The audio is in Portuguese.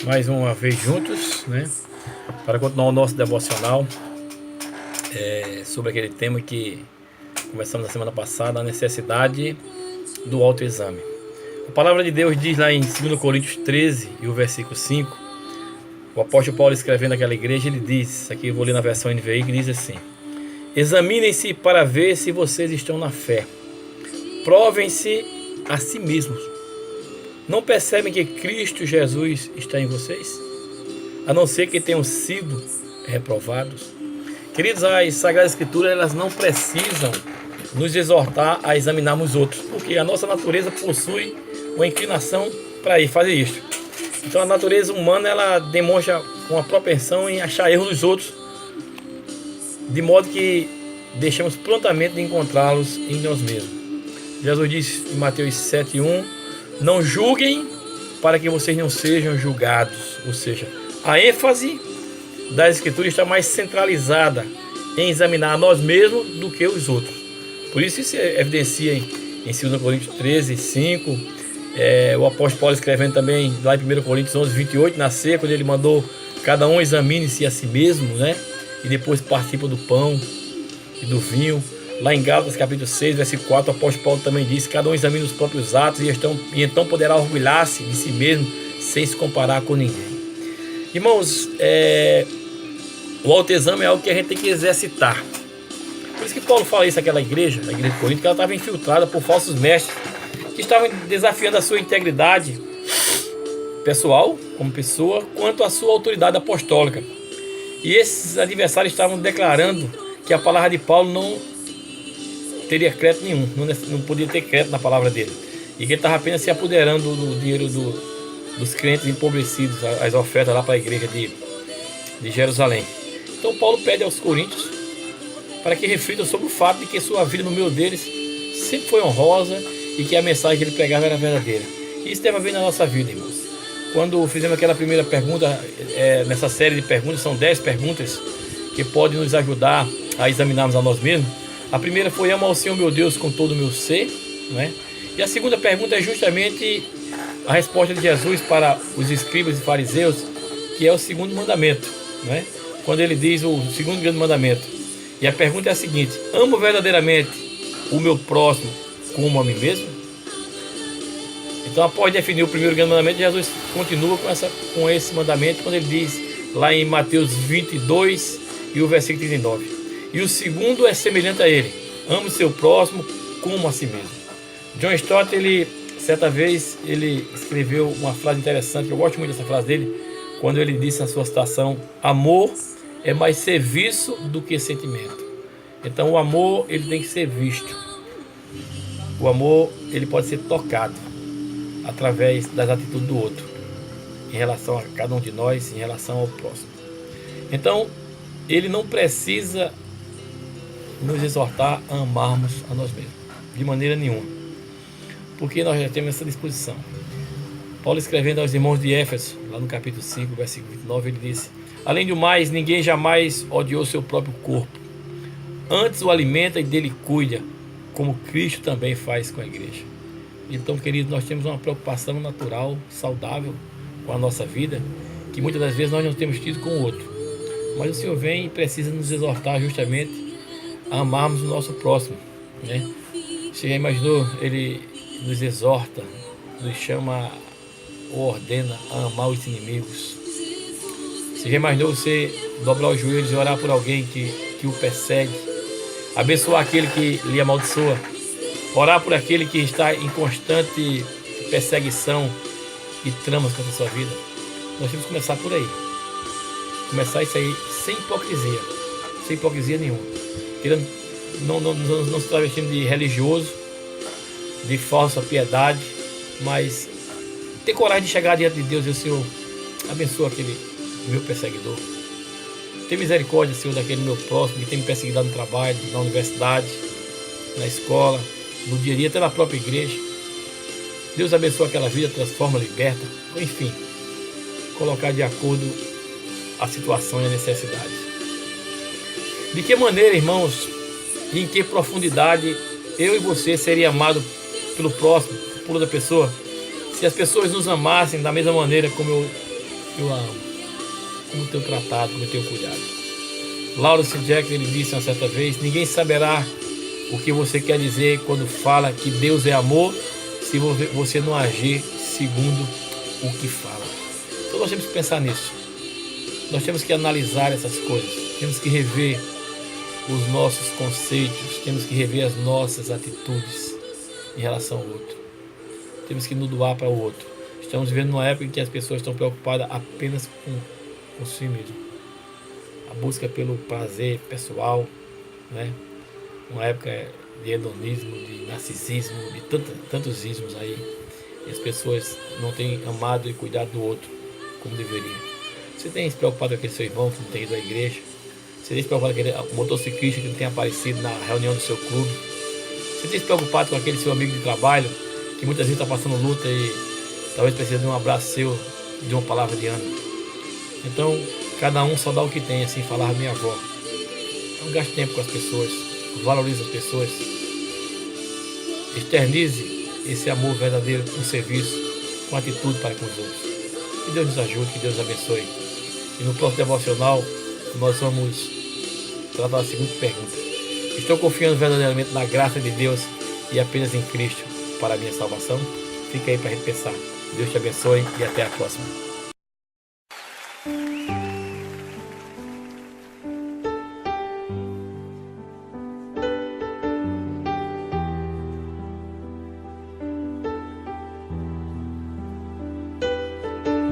Mais uma vez juntos, né? Para continuar o nosso devocional sobre aquele tema que começamos na semana passada, a necessidade do autoexame. A palavra de Deus diz lá em 2 Coríntios 13 e o versículo 5, o apóstolo Paulo escrevendo aquela igreja, ele diz, aqui eu vou ler na versão NVI, que diz assim: examinem-se para ver se vocês estão na fé, provem-se a si mesmos. Não percebem que Cristo Jesus está em vocês? A não ser que tenham sido reprovados. Queridos, as Sagradas Escrituras, elas não precisam nos exortar a examinarmos outros, porque a nossa natureza possui uma inclinação para fazer isso. Então a natureza humana, ela demonstra uma propensão em achar erros dos outros, de modo que deixamos prontamente de encontrá-los em nós mesmos. Jesus disse em Mateus 7:1, não julguem para que vocês não sejam julgados. Ou seja, a ênfase das Escrituras está mais centralizada em examinar a nós mesmos do que os outros. Por isso se evidencia em 2 Coríntios 13, 5, o apóstolo Paulo escrevendo também lá em 1 Coríntios 11, 28, na ceia, quando ele mandou cada um examine-se a si mesmo, né? E depois participa do pão e do vinho. Lá em Gálatas capítulo 6, versículo 4, o apóstolo Paulo também diz: cada um examina os próprios atos e então poderá orgulhar-se de si mesmo sem se comparar com ninguém. Irmãos, o autoexame é algo que a gente tem que exercitar. Por isso que Paulo fala isso àquela igreja, a igreja de Corinto, que ela estava infiltrada por falsos mestres que estavam desafiando a sua integridade pessoal, como pessoa, quanto a sua autoridade apostólica. E esses adversários estavam declarando que a palavra de Paulo não teria crédito nenhum, não podia ter crédito na palavra dele, e que ele estava apenas se apoderando do dinheiro dos crentes empobrecidos, as ofertas lá para a igreja de Jerusalém. Então Paulo pede aos coríntios para que reflitam sobre o fato de que sua vida no meio deles sempre foi honrosa e que a mensagem que ele pregava era verdadeira. E isso deve haver na nossa vida, irmãos. Quando fizemos aquela primeira pergunta, nessa série de perguntas, são 10 perguntas que podem nos ajudar a examinarmos a nós mesmos. A primeira foi: amo ao Senhor meu Deus com todo o meu ser, né? E a segunda pergunta é justamente a resposta de Jesus para os escribas e fariseus, que é o segundo mandamento, né? Quando ele diz o segundo grande mandamento. E a pergunta é a seguinte: amo verdadeiramente o meu próximo como a mim mesmo? Então, após definir o primeiro grande mandamento, Jesus continua com esse mandamento, quando ele diz lá em Mateus 22 e o versículo 39. E o segundo é semelhante a ele: ame o seu próximo como a si mesmo. John Stott, certa vez, ele escreveu uma frase interessante, eu gosto muito dessa frase dele, quando ele disse na sua citação: amor é mais serviço do que sentimento. Então o amor, ele tem que ser visto. O amor, ele pode ser tocado através das atitudes do outro, em relação a cada um de nós, em relação ao próximo. Então, ele não precisa nos exortar a amarmos a nós mesmos, de maneira nenhuma, porque nós já temos essa disposição. Paulo, escrevendo aos irmãos de Éfeso, lá no capítulo 5, versículo 29, ele disse: além do mais, ninguém jamais odiou seu próprio corpo, antes o alimenta e dele cuida, como Cristo também faz com a igreja. Então, queridos, nós temos uma preocupação natural, saudável com a nossa vida, que muitas das vezes nós não temos tido com o outro. Mas o Senhor vem e precisa nos exortar justamente a amarmos o nosso próximo, né? Você já imaginou? Ele nos exorta, nos chama ou ordena a amar os inimigos. Você já imaginou você dobrar os joelhos e orar por alguém que o persegue, abençoar aquele que lhe amaldiçoa, orar por aquele que está em constante perseguição e tramas contra a sua vida? Nós temos que começar por aí. Começar isso aí sem hipocrisia nenhuma. Não se travestindo de religioso, de falsa piedade, mas ter coragem de chegar diante de Deus e o Senhor abençoa aquele meu perseguidor. Tem misericórdia, Senhor, daquele meu próximo que tem me perseguido no trabalho, na universidade, na escola, no dia a dia, até na própria igreja. Deus abençoa aquela vida, transforma, liberta, enfim, colocar de acordo a situação e a necessidade. De que maneira, irmãos, e em que profundidade eu e você seria amado pelo próximo, por outra pessoa, se as pessoas nos amassem da mesma maneira como eu amo, como eu tenho tratado, como eu tenho cuidado. Lawrence Jack, ele disse uma certa vez: ninguém saberá o que você quer dizer quando fala que Deus é amor, se você não agir segundo o que fala. Então nós temos que pensar nisso. Nós temos que analisar essas coisas. Temos que rever os nossos conceitos. Temos que rever as nossas atitudes em relação ao outro. Temos que nos doar para o outro. Estamos vivendo numa época em que as pessoas estão preocupadas apenas com si mesmo. A busca pelo prazer pessoal, né? Uma época de hedonismo, de narcisismo, de tantos ismos aí. E as pessoas não têm amado e cuidado do outro como deveriam. Você tem se preocupado com aquele seu irmão que não tem ido à igreja? Você tem se preocupado com aquele motociclista que não tem aparecido na reunião do seu clube? Você tem se preocupado com aquele seu amigo de trabalho que muitas vezes está passando luta e talvez precise de um abraço seu, de uma palavra de ânimo? Então, cada um só dá o que tem, assim falava minha avó. Então, gaste tempo com as pessoas, valorize as pessoas, externize esse amor verdadeiro com serviço, com atitude para com os outros. Que Deus nos ajude, que Deus nos abençoe. E no próximo devocional, nós vamos tratar a segunda pergunta: estou confiando verdadeiramente na graça de Deus e apenas em Cristo para a minha salvação? Fica aí para a gente pensar. Deus te abençoe e até a próxima.